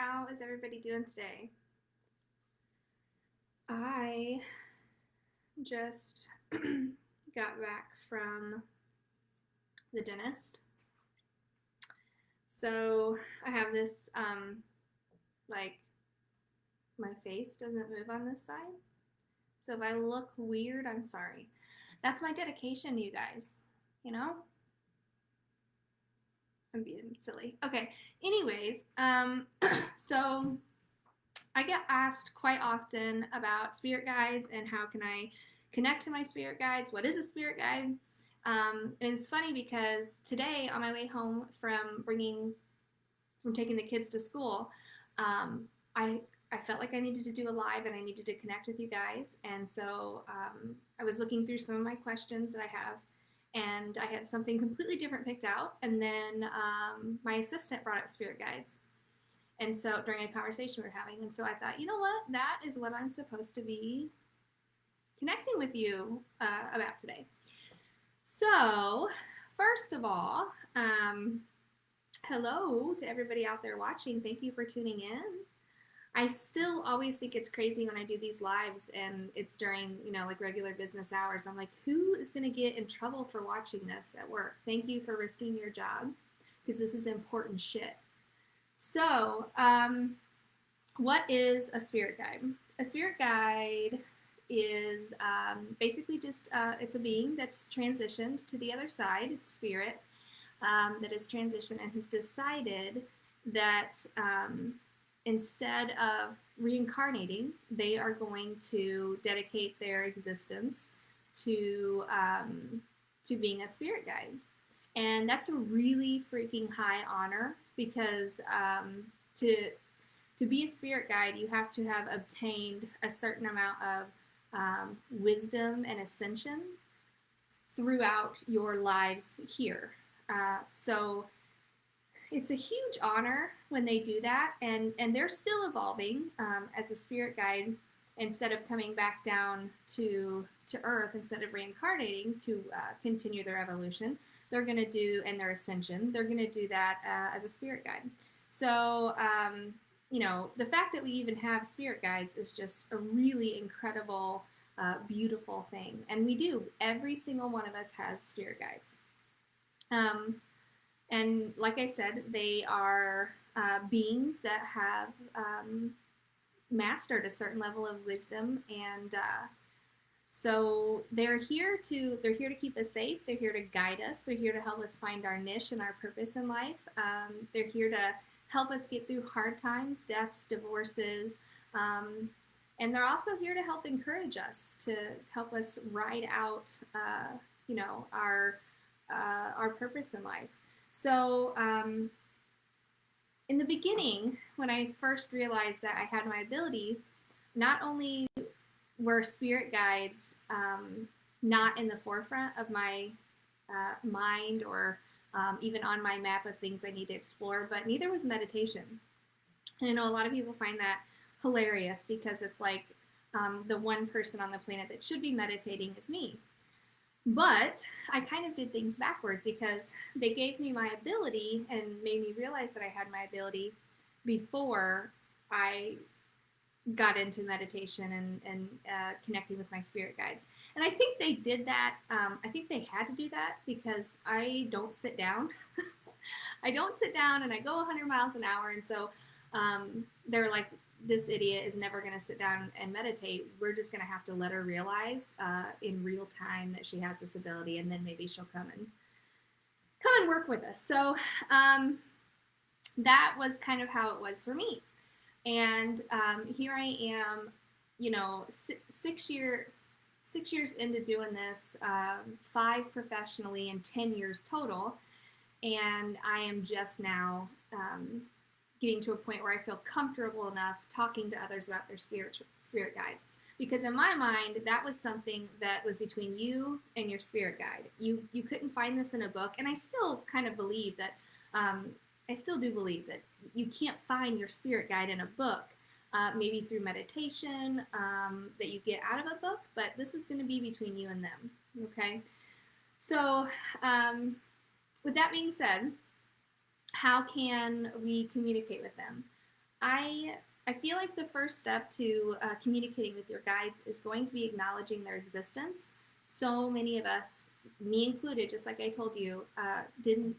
How is everybody doing today? I just got back from the dentist. So I have this, like, my face doesn't move on this side. So if I look weird, I'm sorry. That's my dedication to you guys, you know? I'm being silly. Okay, anyways, so I get asked quite often about spirit guides and how can I connect to my spirit guides. What is a spirit guide? And it's funny because today on my way home from taking the kids to school, um, I felt like I needed to do a live and I needed to connect with you guys. And so I was looking through some of my questions that I have, and I had something completely different picked out. And then my assistant brought up spirit guides. And so during a conversation we were having, and so I thought, you know what, that is what I'm supposed to be connecting with you about today. So first of all, hello to everybody out there watching. Thank you for tuning in. I still always think it's crazy when I do these lives and it's during, like regular business hours. I'm like, who is going to get in trouble for watching this at work? Thank you for risking your job because this is important shit. So, what is a spirit guide? A spirit guide is basically just, it's a being that's transitioned to the other side. It's spirit that has transitioned and has decided that instead of reincarnating, they are going to dedicate their existence to being a spirit guide. And that's a really freaking high honor because to be a spirit guide, you have to have obtained a certain amount of wisdom and ascension throughout your lives here. So it's a huge honor when they do that, and they're still evolving as a spirit guide. Instead of coming back down to Earth, instead of reincarnating to continue their evolution, they're going to do, and their ascension, they're going to do that as a spirit guide. So, the fact that we even have spirit guides is just a really incredible, beautiful thing. And we do. Every single one of us has spirit guides. And like I said, they are beings that have mastered a certain level of wisdom, and so they're here to keep us safe. They're here to guide us. They're here to help us find our niche and our purpose in life. They're here to help us get through hard times, deaths, divorces, and they're also here to help encourage us, to help us ride out, our purpose in life. So in the beginning, when I first realized that I had my ability, not only were spirit guides not in the forefront of my mind or even on my map of things I need to explore, but neither was meditation. And I know a lot of people find that hilarious because it's like the one person on the planet that should be meditating is me. But I kind of did things backwards because they gave me my ability and made me realize that I had my ability before I got into meditation and connecting with my spirit guides. And I think they did that. I think they had to do that because I don't sit down. I don't sit down and I go 100 miles an hour. And so they're like, this idiot is never going to sit down and meditate. We're just going to have to let her realize in real time that she has this ability, and then maybe she'll come and work with us. So that was kind of how it was for me. And here I am, 6 years into doing this, 5 professionally and 10 years total, and I am just now getting to a point where I feel comfortable enough talking to others about their spirit guides. Because in my mind, that was something that was between you and your spirit guide. You couldn't find this in a book, and I still kind of believe that, I still do believe that you can't find your spirit guide in a book, maybe through meditation that you get out of a book, but this is going to be between you and them, okay? So with that being said, how can we communicate with them? I feel like the first step to communicating with your guides is going to be acknowledging their existence. So many of us, me included, just like I told you, didn't.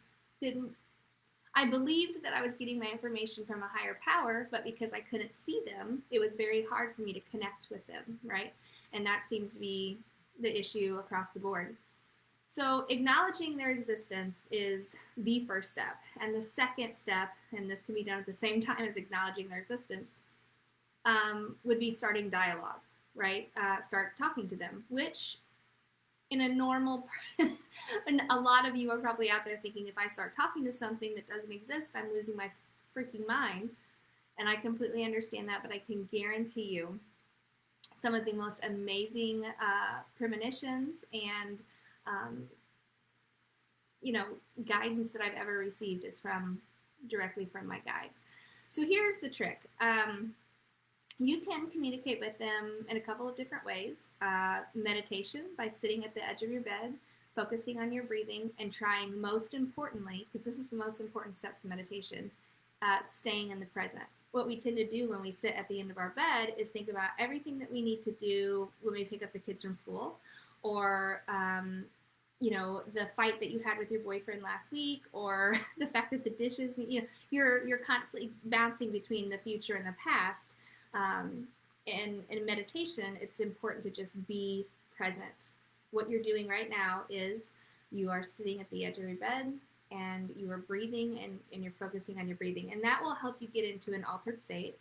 I believed that I was getting my information from a higher power, but because I couldn't see them, it was very hard for me to connect with them, right? And that seems to be the issue across the board. So acknowledging their existence is the first step. And the second step, and this can be done at the same time as acknowledging their existence, would be starting dialogue, right? Start talking to them, which in a normal, and a lot of you are probably out there thinking, if I start talking to something that doesn't exist, I'm losing my freaking mind. And I completely understand that, but I can guarantee you some of the most amazing premonitions and guidance that I've ever received is directly from my guides. So here's the trick. You can communicate with them in a couple of different ways. Meditation, by sitting at the edge of your bed, focusing on your breathing, and trying, most importantly, because this is the most important step to meditation, staying in the present. What we tend to do when we sit at the end of our bed is think about everything that we need to do when we pick up the kids from school, or the fight that you had with your boyfriend last week, or the fact that the dishes, you're constantly bouncing between the future and the past. And in meditation, it's important to just be present. What you're doing right now is you are sitting at the edge of your bed and you are breathing and you're focusing on your breathing. And that will help you get into an altered state.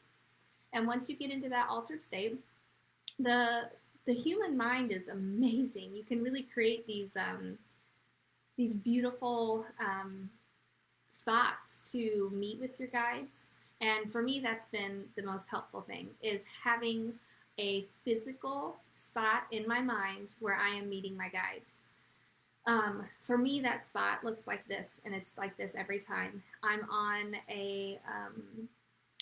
And once you get into that altered state, the human mind is amazing. You can really create these beautiful spots to meet with your guides. And for me, that's been the most helpful thing, is having a physical spot in my mind where I am meeting my guides. For me, that spot looks like this, and it's like this every time. I'm on a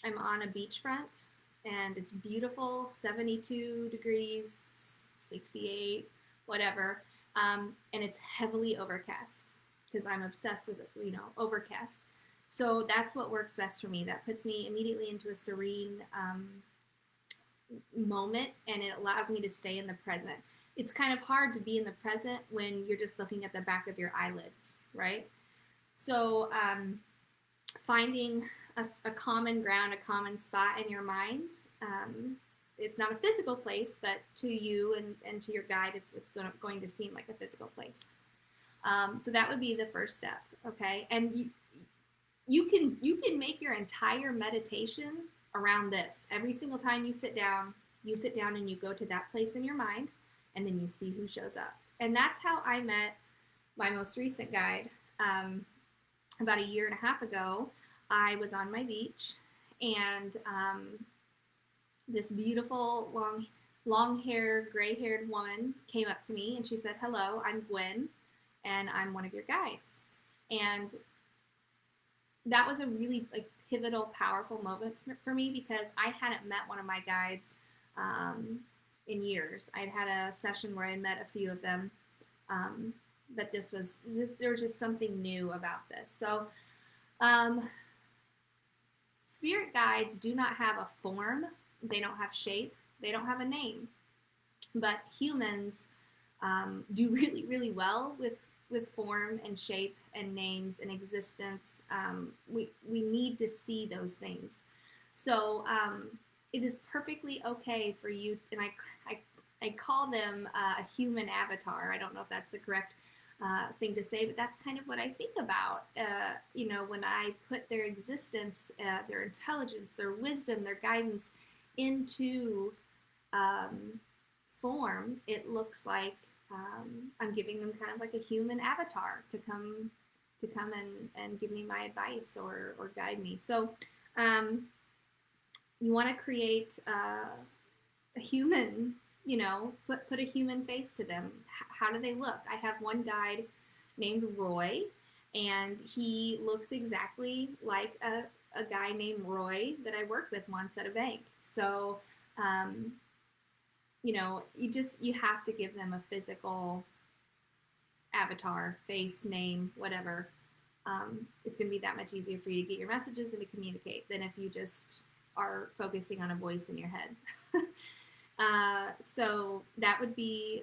beachfront, and it's beautiful, 72 degrees, 68, whatever, and it's heavily overcast because I'm obsessed with overcast. So that's what works best for me. That puts me immediately into a serene moment, and it allows me to stay in the present. It's kind of hard to be in the present when you're just looking at the back of your eyelids, right? So finding a common ground, a common spot in your mind. It's not a physical place, but to you and to your guide, it's going to seem like a physical place. So that would be the first step, okay? And you can make your entire meditation around this. Every single time you sit down and you go to that place in your mind, and then you see who shows up. And that's how I met my most recent guide. About a year and a half ago, I was on my beach, and this beautiful long-haired, gray-haired woman came up to me, and she said, "Hello, I'm Gwen, and I'm one of your guides." And that was a really pivotal, powerful moment for me, because I hadn't met one of my guides in years. I'd had a session where I met a few of them, but there was just something new about this. So spirit guides do not have a form. They don't have shape. They don't have a name. But humans do really, really well with form and shape and names and existence. We need to see those things. So it is perfectly okay for you, and I call them a human avatar. I don't know if that's the correct thing to say, but that's kind of what I think about. When I put their existence, their intelligence, their wisdom, their guidance into form, it looks like I'm giving them kind of like a human avatar to come and give me my advice or guide me. So you want to create a human, put a human face to them. How do they look? I have one guide named Roy, and he looks exactly like a guy named Roy that I worked with once at a bank. So you have to give them a physical avatar, face, name, whatever. It's going to be that much easier for you to get your messages and to communicate than if you just are focusing on a voice in your head. So that would be,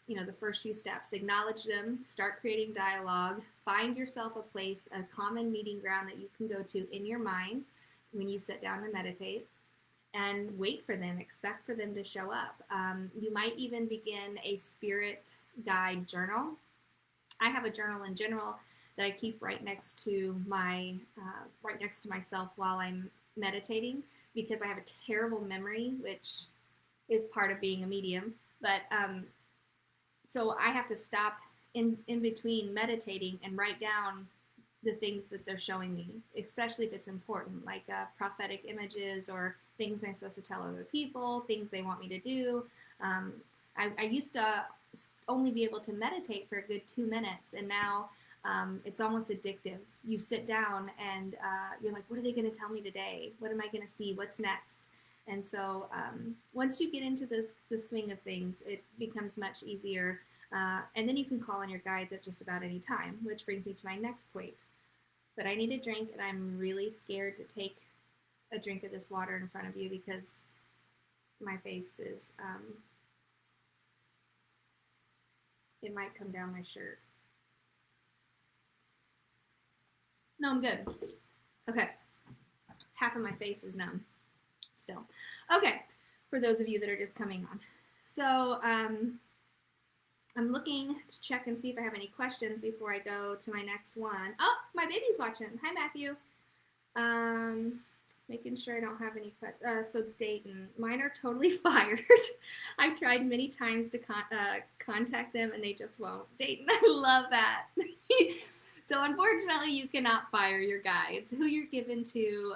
the first few steps. Acknowledge them, start creating dialogue, find yourself a place, a common meeting ground that you can go to in your mind when you sit down to meditate, and wait for them, expect for them to show up. You might even begin a spirit guide journal. I have a journal in general that I keep right next to myself while I'm meditating, because I have a terrible memory, which is part of being a medium. But so I have to stop in between meditating and write down the things that they're showing me, especially if it's important, like prophetic images or things I'm supposed to tell other people, things they want me to do. I used to only be able to meditate for a good 2 minutes, and now it's almost addictive. You sit down and you're like, what are they going to tell me today? What am I going to see? What's next? And so once you get into the swing of things, it becomes much easier. And then you can call on your guides at just about any time, which brings me to my next point. But I need a drink, and I'm really scared to take a drink of this water in front of you because my face is, it might come down my shirt. No, I'm good. Okay. Half of my face is numb still. Okay, for those of you that are just coming on. So I'm looking to check and see if I have any questions before I go to my next one. Oh, my baby's watching. Hi, Matthew. Making sure I don't have any questions. So Dayton, mine are totally fired. I've tried many times to contact them, and they just won't. Dayton, I love that. So unfortunately, you cannot fire your guides. Who you're given to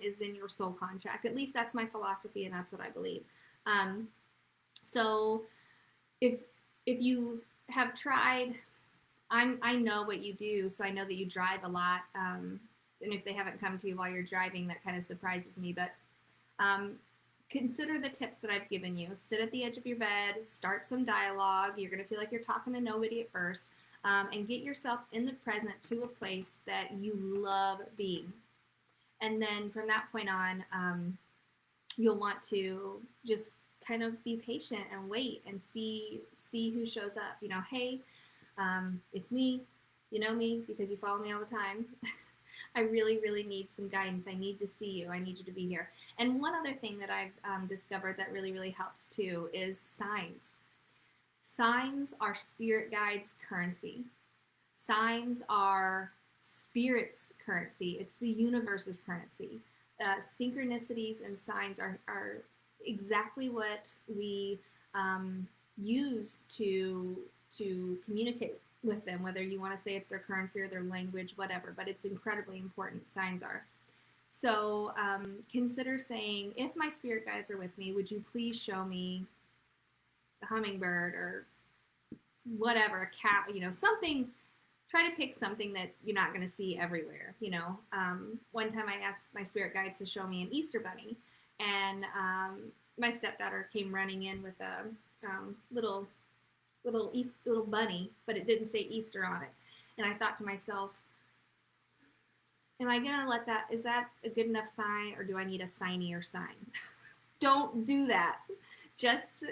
is in your soul contract. At least that's my philosophy, and that's what I believe. So if you have tried, I know what you do, so I know that you drive a lot. And if they haven't come to you while you're driving, that kind of surprises me. But consider the tips that I've given you. Sit at the edge of your bed, start some dialogue. You're going to feel like you're talking to nobody at first. And get yourself in the present to a place that you love being. And then from that point on, you'll want to just kind of be patient and wait and see who shows up. Hey, it's me. You know me because you follow me all the time. I really, really need some guidance. I need to see you. I need you to be here. And one other thing that I've discovered that really, really helps too is signs. Signs are spirit guides' currency. Signs are spirit's currency. It's the universe's currency. Synchronicities and signs are exactly what we use to communicate with them, whether you want to say it's their currency or their language, whatever, but it's incredibly important. Signs are. So consider saying, if my spirit guides are with me, would you please show me a hummingbird or whatever, a cat, something. Try to pick something that you're not going to see everywhere. One time I asked my spirit guides to show me an Easter bunny, and my stepdaughter came running in with a little bunny, but it didn't say Easter on it. And I thought to myself, am I going to let that, is that a good enough sign, or do I need a signier sign? Don't do that. Just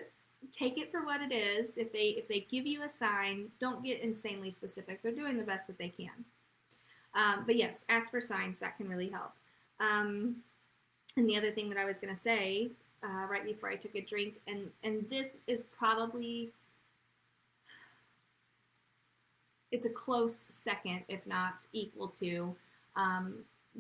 take it for what it is. If they give you a sign, don't get insanely specific. They're doing the best that they can. But yes, ask for signs. That can really help. And the other thing that I was going to say right before I took a drink, and this is probably, it's a close second, if not equal to,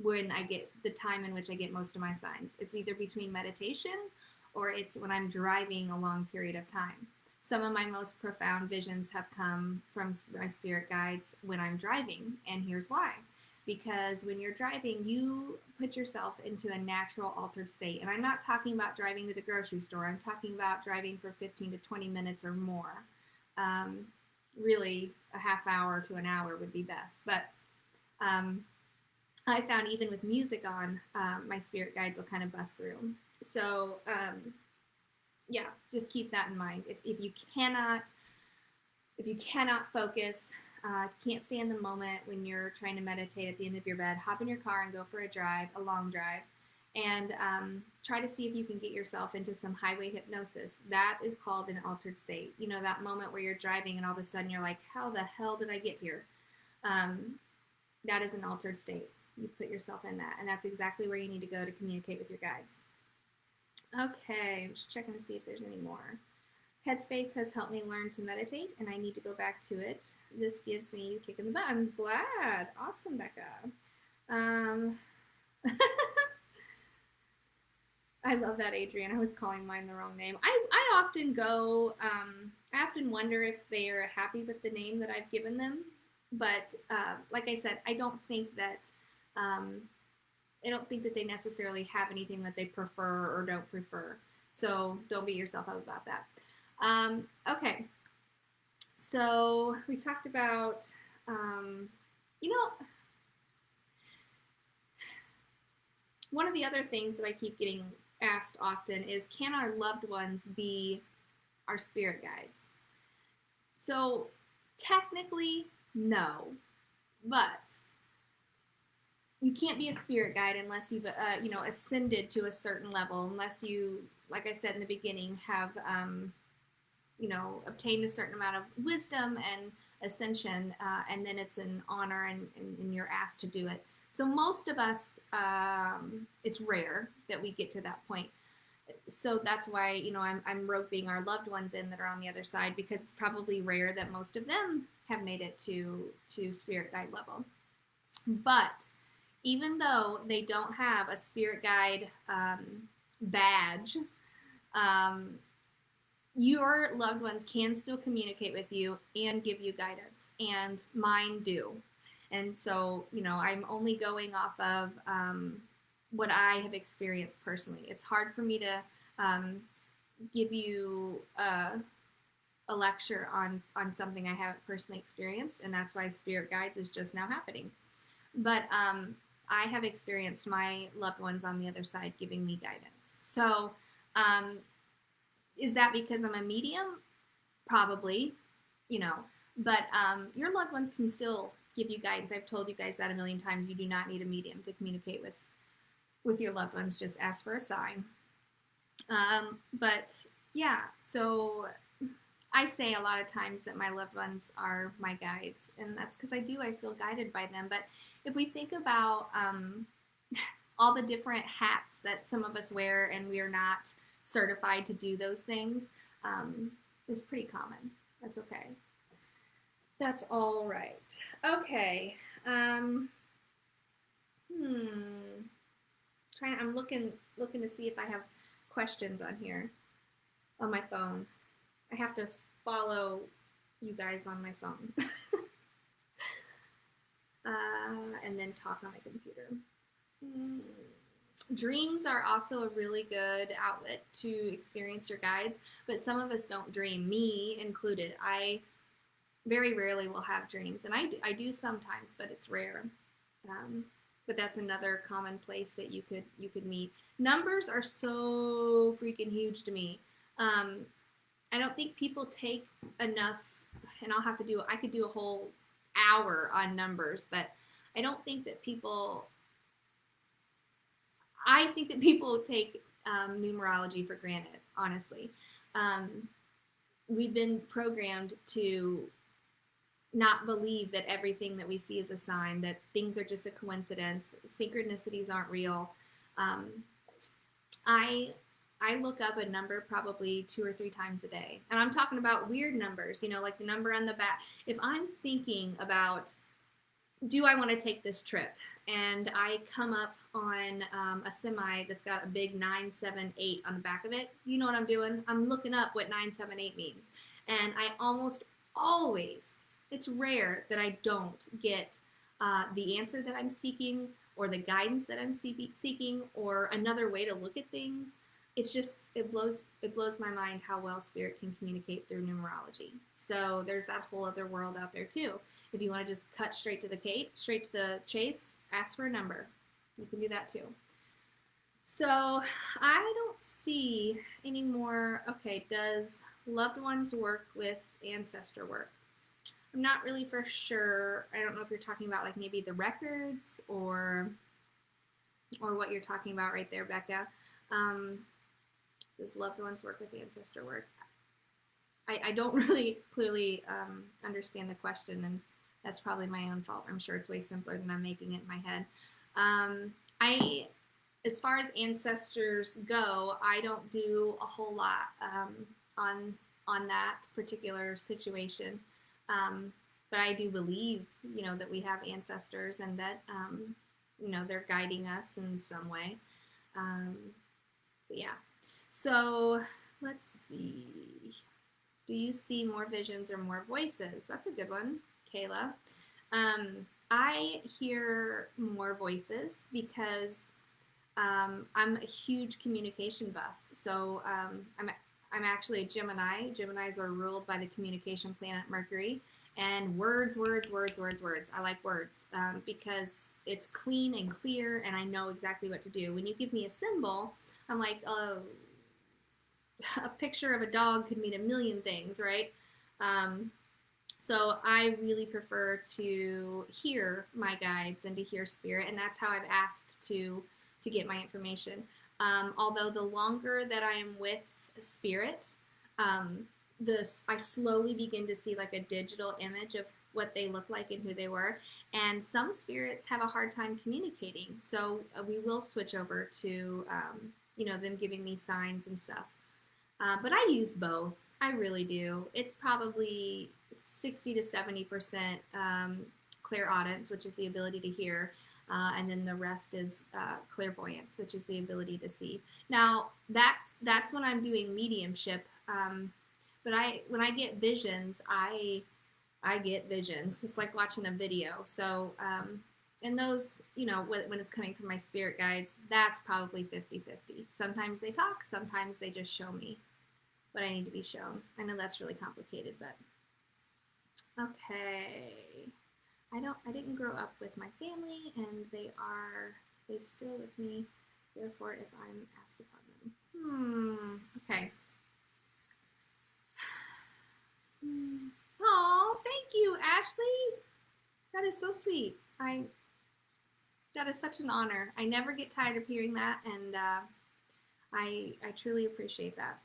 when I get the time in which I get most of my signs. It's either between meditation or it's when I'm driving a long period of time. Some of my most profound visions have come from my spirit guides when I'm driving, and here's why. Because when you're driving, you put yourself into a natural altered state. And I'm not talking about driving to the grocery store. I'm talking about driving for 15 to 20 minutes or more. Really, a half hour to an hour would be best. But I found even with music on, my spirit guides will kind of bust through. So, yeah, just keep that in mind. If you cannot focus, if you can't stay in the moment when you're trying to meditate at the end of your bed, hop in your car and go for a drive, a long drive, and try to see if you can get yourself into some highway hypnosis. That is called an altered state. You know, that moment where you're driving and all of a sudden you're like, how the hell did I get here? That is an altered state. You put yourself in that, and that's exactly where you need to go to communicate with your guides. Okay, I'm just checking to see if there's any more. Headspace has helped me learn to meditate, and I need to go back to it. This gives me a kick in the butt. I'm glad. Awesome, Becca. I love that, Adrian. I was calling mine the wrong name. I often go, I often wonder if they are happy with the name that I've given them. But like I said, I don't think that they necessarily have anything that they prefer or don't prefer. So don't beat yourself up about that. Okay. So we talked about, you know, one of the other things that I keep getting asked often is, can our loved ones be our spirit guides? So technically, no, but you can't be a spirit guide unless you've, ascended to a certain level, unless you, like I said in the beginning, have, obtained a certain amount of wisdom and ascension, and then it's an honor and you're asked to do it. So most of us, it's rare that we get to that point. So that's why, I'm roping our loved ones in that are on the other side, because it's probably rare that most of them have made it to spirit guide level. But even though they don't have a spirit guide badge, your loved ones can still communicate with you and give you guidance, and mine do. And so, I'm only going off of what I have experienced personally. It's hard for me to give you a lecture on something I haven't personally experienced, and that's why Spirit Guides is just now happening. But I have experienced my loved ones on the other side giving me guidance. So is that because I'm a medium? Probably, but your loved ones can still give you guidance. I've told you guys that a million times. You do not need a medium to communicate with your loved ones. Just ask for a sign. But yeah, so I say a lot of times that my loved ones are my guides, and that's because I feel guided by them. But if we think about all the different hats that some of us wear, and we are not certified to do those things, is pretty common. That's okay. That's all right. Okay. I'm looking to see if I have questions on here on my phone. I have to follow you guys on my phone. And then talk on my computer. Dreams are also a really good outlet to experience your guides, but some of us don't dream, me included. I very rarely will have dreams, and I do sometimes, but it's rare. But that's another common place that you could meet. Numbers are so freaking huge to me. I don't think people take enough, and I could do a whole hour on numbers, but I don't think that people, take numerology for granted, honestly. We've been programmed to not believe that everything that we see is a sign, that things are just a coincidence, synchronicities aren't real. I look up a number probably 2 or 3 times a day. And I'm talking about weird numbers, like the number on the back. If I'm thinking about, do I want to take this trip? And I come up on a semi that's got a big 978 on the back of it. You know what I'm doing? I'm looking up what 978 means. And I almost always, it's rare that I don't get the answer that I'm seeking, or the guidance that I'm seeking, or another way to look at things. It's just, it blows my mind how well spirit can communicate through numerology. So there's that whole other world out there too. If you want to just cut straight to the chase, ask for a number. You can do that too. So I don't see any more. Okay, does loved ones work with ancestor work? I'm not really for sure. I don't know if you're talking about like maybe the records, or or what you're talking about right there, Becca. Does loved ones work with ancestor work? I don't really clearly understand the question, and that's probably my own fault. I'm sure it's way simpler than I'm making it in my head. I, as far as ancestors go, I don't do a whole lot on that particular situation. But I do believe, that we have ancestors and that, they're guiding us in some way. But yeah. So let's see. Do you see more visions or more voices? That's a good one, Kayla. I hear more voices because I'm a huge communication buff. So I'm actually a Gemini. Geminis are ruled by the communication planet Mercury. And words. I like words because it's clean and clear, and I know exactly what to do. When you give me a symbol, I'm like, oh, a picture of a dog could mean a million things, right? So I really prefer to hear my guides and to hear spirit, and that's how I've asked to get my information. Although the longer that I am with spirit, I slowly begin to see like a digital image of what they look like and who they were. And some spirits have a hard time communicating, so we will switch over to them giving me signs and stuff. But I use both. I really do. It's probably 60 to 70% clairaudence, which is the ability to hear, and then the rest is clairvoyance, which is the ability to see. Now, that's when I'm doing mediumship. But when I get visions, I get visions. It's like watching a video. So, and those, when it's coming from my spirit guides, that's probably 50-50. Sometimes they talk, sometimes they just show me what I need to be shown. I know that's really complicated, but okay. I didn't grow up with my family, and they still with me. Therefore, if I'm asked upon them. Okay. Oh, thank you, Ashley. That is so sweet. That is such an honor. I never get tired of hearing that, and I truly appreciate that.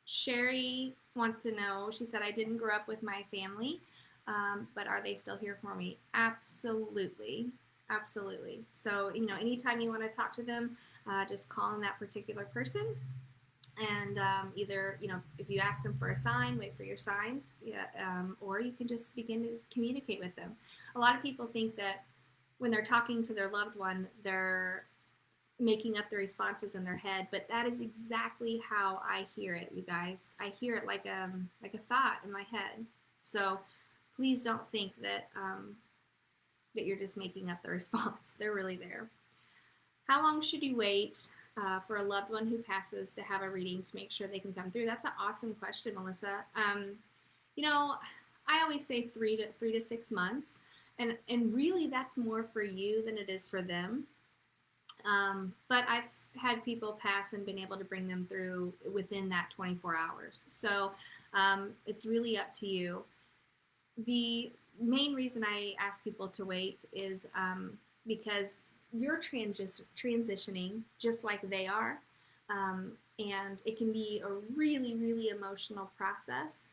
Sherry wants to know, she said, I didn't grow up with my family, but are they still here for me? Absolutely. Absolutely. So, anytime you want to talk to them, just call on that particular person. And either, if you ask them for a sign, wait for your sign, or you can just begin to communicate with them. A lot of people think that when they're talking to their loved one, they're making up the responses in their head, but that is exactly how I hear it, you guys. I hear it like a thought in my head. So please don't think that that you're just making up the response. They're really there. How long should you wait for a loved one who passes to have a reading to make sure they can come through? That's an awesome question, Melissa. I always say 3 to 6 months, and really that's more for you than it is for them. But I've had people pass and been able to bring them through within that 24 hours. So it's really up to you. The main reason I ask people to wait is because you're transitioning just like they are, and it can be a really, really emotional process.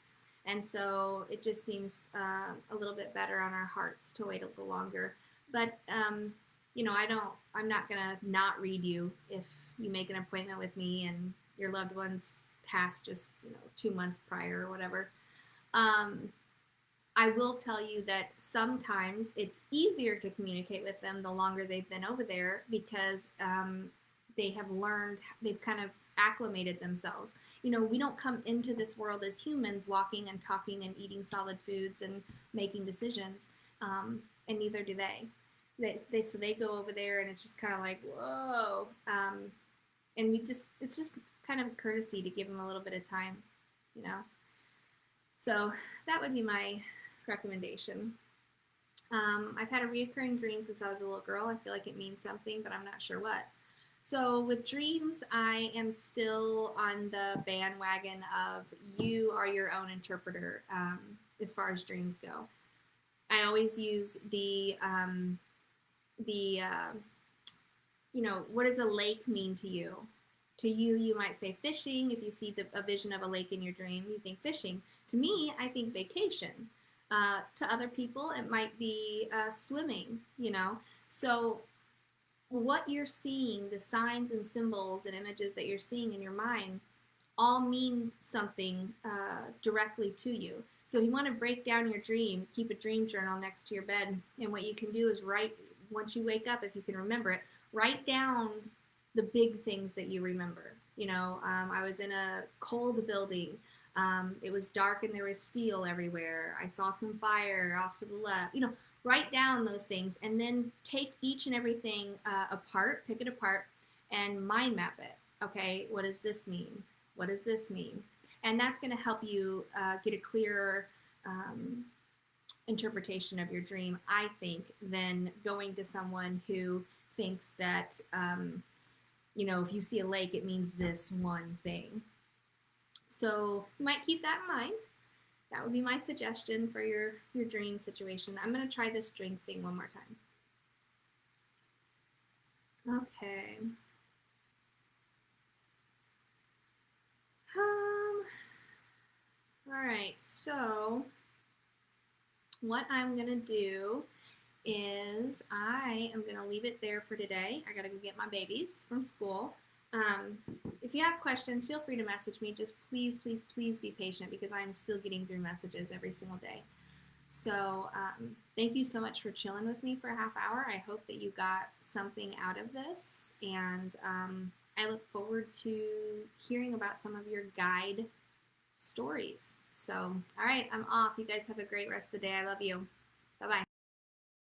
And so it just seems a little bit better on our hearts to wait a little longer. But I'm not gonna not read you if you make an appointment with me and your loved one's passed just 2 months prior or whatever. I will tell you that sometimes it's easier to communicate with them the longer they've been over there, because they have learned, they've kind of acclimated themselves. We don't come into this world as humans walking and talking and eating solid foods and making decisions, and neither do they. So they go over there and it's just kind of like, whoa. And it's just kind of a courtesy to give them a little bit of time, So that would be my recommendation. I've had a reoccurring dream since I was a little girl. I feel like it means something, but I'm not sure what. So with dreams, I am still on the bandwagon of you are your own interpreter as far as dreams go. I always use the what does a lake mean to you? To you, you might say fishing. If you see a vision of a lake in your dream, you think fishing. To me, I think vacation. To other people, it might be swimming, So, what you're seeing, the signs and symbols and images that you're seeing in your mind, all mean something directly to you. So, if you want to break down your dream, keep a dream journal next to your bed. And what you can do is write, once you wake up, if you can remember it, write down the big things that you remember. I was in a cold building. It was dark and there was steel everywhere. I saw some fire off to the left. Write down those things and then take each and everything apart, pick it apart, and mind map it. Okay, what does this mean? What does this mean? And that's going to help you get a clearer interpretation of your dream, I think, than going to someone who thinks that, if you see a lake, it means this one thing. So you might keep that in mind. That would be my suggestion for your dream situation. I'm going to try this drink thing one more time. Okay. All right, so what I'm going to do is I am going to leave it there for today. I got to go get my babies from school. If you have questions, feel free to message me. Just please, please, please be patient because I'm still getting through messages every single day. So thank you so much for chilling with me for a half hour. I hope that you got something out of this. And I look forward to hearing about some of your guide stories. So, all right, I'm off. You guys have a great rest of the day. I love you.